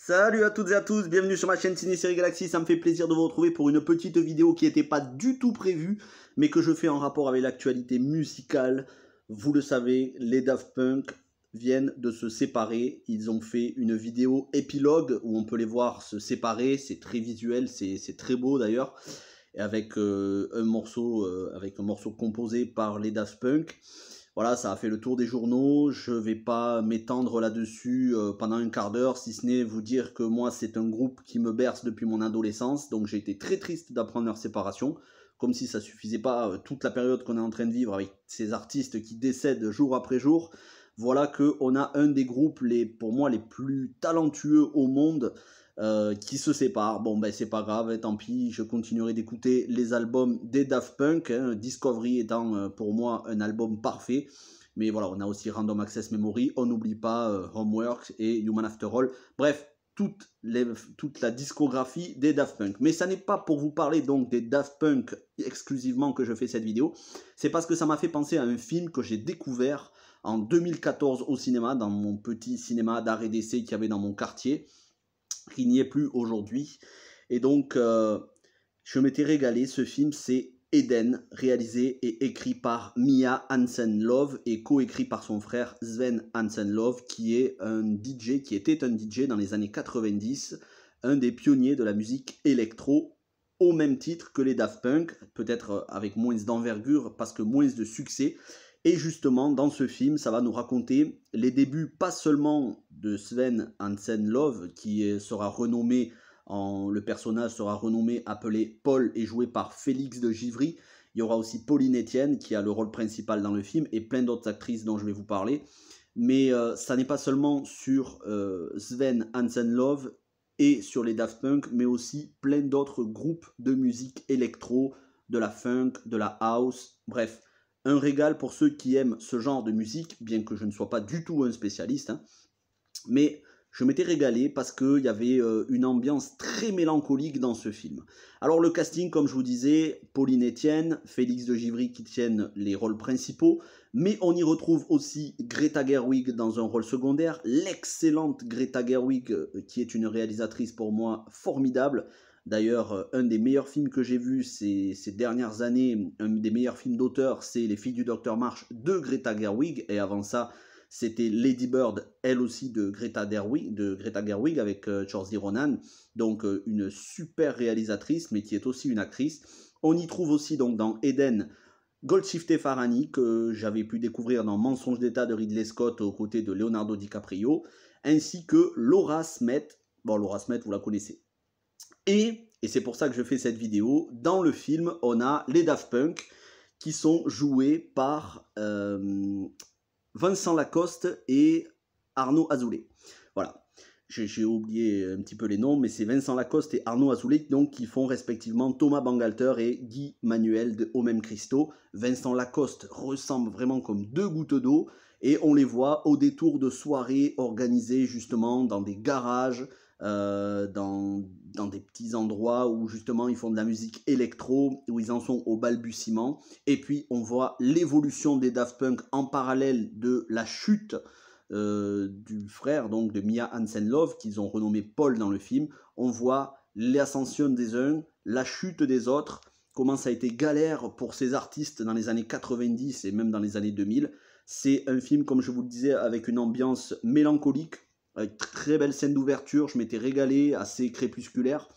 Salut à toutes et à tous, bienvenue sur ma chaîne Ciné Série Galaxy, ça me fait plaisir de vous retrouver pour une petite vidéo qui n'était pas du tout prévue, mais que je fais en rapport avec l'actualité musicale. Vous le savez, les Daft Punk viennent de se séparer, ils ont fait une vidéo épilogue où on peut les voir se séparer, c'est très visuel, c'est très beau d'ailleurs, avec un morceau composé par les Daft Punk. Voilà, ça a fait le tour des journaux, je vais pas m'étendre là-dessus pendant un quart d'heure, si ce n'est vous dire que moi c'est un groupe qui me berce depuis mon adolescence, donc j'ai été très triste d'apprendre leur séparation, comme si ça suffisait pas toute la période qu'on est en train de vivre avec ces artistes qui décèdent jour après jour. Voilà qu'on a un des groupes pour moi les plus talentueux au monde qui se sépare. Bon ben c'est pas grave, tant pis, je continuerai d'écouter les albums des Daft Punk, hein, Discovery étant pour moi un album parfait. Mais voilà, on a aussi Random Access Memory, on n'oublie pas Homework et Human After All. Bref, toute la discographie des Daft Punk. Mais ça n'est pas pour vous parler donc des Daft Punk exclusivement que je fais cette vidéo. C'est parce que ça m'a fait penser à un film que j'ai découvert en 2014 au cinéma, dans mon petit cinéma d'art et d'essai qu'il y avait dans mon quartier. Il n'y est plus aujourd'hui. Et donc, je m'étais régalé. Ce film, c'est Eden, réalisé et écrit par Mia Hansen-Løve et coécrit par son frère Sven Hansen-Løve, qui était un DJ dans les années 90, un des pionniers de la musique électro, au même titre que les Daft Punk, peut-être avec moins d'envergure parce que moins de succès. Et justement, dans ce film, ça va nous raconter les débuts, pas seulement de Sven Hansen-Løve, qui sera renommé, le personnage sera renommé, appelé Paul, et joué par Félix de Givry. Il y aura aussi Pauline Etienne, qui a le rôle principal dans le film, et plein d'autres actrices dont je vais vous parler. Mais ça n'est pas seulement sur Sven Hansen-Løve et sur les Daft Punk, mais aussi plein d'autres groupes de musique électro, de la funk, de la house, bref. Un régal pour ceux qui aiment ce genre de musique, bien que je ne sois pas du tout un spécialiste, hein. Mais je m'étais régalé parce qu'il y avait une ambiance très mélancolique dans ce film. Alors le casting, comme je vous disais, Pauline Etienne, Félix de Givry qui tiennent les rôles principaux, mais on y retrouve aussi Greta Gerwig dans un rôle secondaire, l'excellente Greta Gerwig qui est une réalisatrice pour moi formidable. D'ailleurs, un des meilleurs films que j'ai vu ces dernières années, un des meilleurs films d'auteur, c'est Les Filles du Docteur March de Greta Gerwig, et avant ça, c'était Lady Bird, elle aussi de Greta Gerwig avec Saoirse Ronan, donc une super réalisatrice, mais qui est aussi une actrice. On y trouve aussi donc dans Eden Golshifteh Farahani, que j'avais pu découvrir dans Mensonge d'État de Ridley Scott aux côtés de Leonardo DiCaprio, ainsi que Laura Smet. Bon, Laura Smet, vous la connaissez. Et c'est pour ça que je fais cette vidéo, dans le film, on a les Daft Punk qui sont joués par Vincent Lacoste et Arnaud Azoulay. Voilà, j'ai oublié un petit peu les noms, mais c'est Vincent Lacoste et Arnaud Azoulay donc, qui font respectivement Thomas Bangalter et Guy Manuel de Au Même Christo. Vincent Lacoste ressemble vraiment comme deux gouttes d'eau, et on les voit au détour de soirées organisées justement dans des garages, dans des petits endroits où justement ils font de la musique électro, où ils en sont au balbutiement. Et puis on voit l'évolution des Daft Punk en parallèle de la chute du frère donc de Mia Hansen-Løve, qu'ils ont renommé Paul dans le film. On voit l'ascension des uns, la chute des autres, comment ça a été galère pour ces artistes dans les années 90 et même dans les années 2000. C'est un film, comme je vous le disais, avec une ambiance mélancolique, avec très belle scène d'ouverture, je m'étais régalé, assez crépusculaire,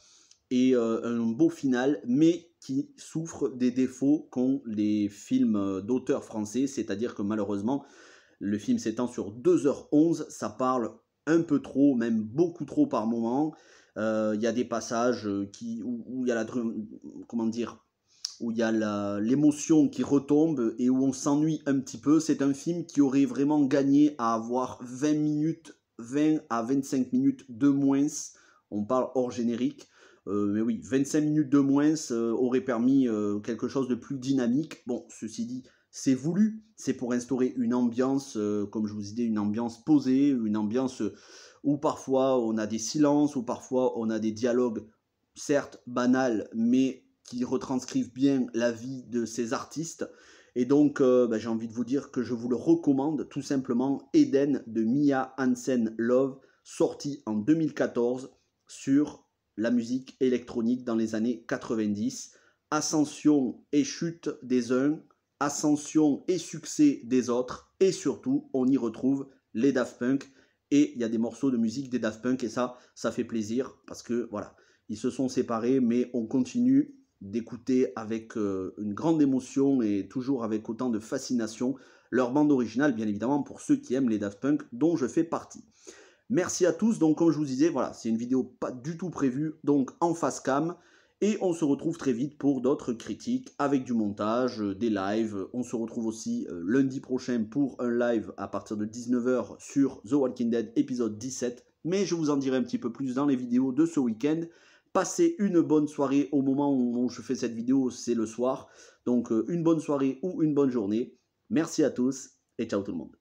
et un beau final, mais qui souffre des défauts qu'ont les films d'auteurs français, c'est-à-dire que malheureusement, le film s'étend sur 2h11, ça parle un peu trop, même beaucoup trop par moment. Il y a des passages où il y a où il y a l'émotion qui retombe et où on s'ennuie un petit peu. C'est un film qui aurait vraiment gagné à avoir 20 à 25 minutes de moins. On parle hors générique. Mais oui, 25 minutes de moins aurait permis quelque chose de plus dynamique. Bon, ceci dit, c'est voulu, c'est pour instaurer une ambiance, comme je vous disais, une ambiance posée, une ambiance où parfois on a des silences, où parfois on a des dialogues, certes banals, mais qui retranscrivent bien la vie de ces artistes. Et donc, j'ai envie de vous dire que je vous le recommande, tout simplement, Eden de Mia Hansen-Løve, sorti en 2014 sur la musique électronique dans les années 90. Ascension et chute des uns, ascension et succès des autres, et surtout, on y retrouve les Daft Punk, et il y a des morceaux de musique des Daft Punk, et ça fait plaisir, parce que, voilà, ils se sont séparés, mais on continue d'écouter avec une grande émotion, et toujours avec autant de fascination, leur bande originale, bien évidemment, pour ceux qui aiment les Daft Punk, dont je fais partie. Merci à tous, donc comme je vous disais, voilà, c'est une vidéo pas du tout prévue, donc en face cam, et on se retrouve très vite pour d'autres critiques avec du montage, des lives. On se retrouve aussi lundi prochain pour un live à partir de 19 h sur The Walking Dead épisode 17. Mais je vous en dirai un petit peu plus dans les vidéos de ce week-end. Passez une bonne soirée au moment où je fais cette vidéo, c'est le soir. Donc une bonne soirée ou une bonne journée. Merci à tous et ciao tout le monde.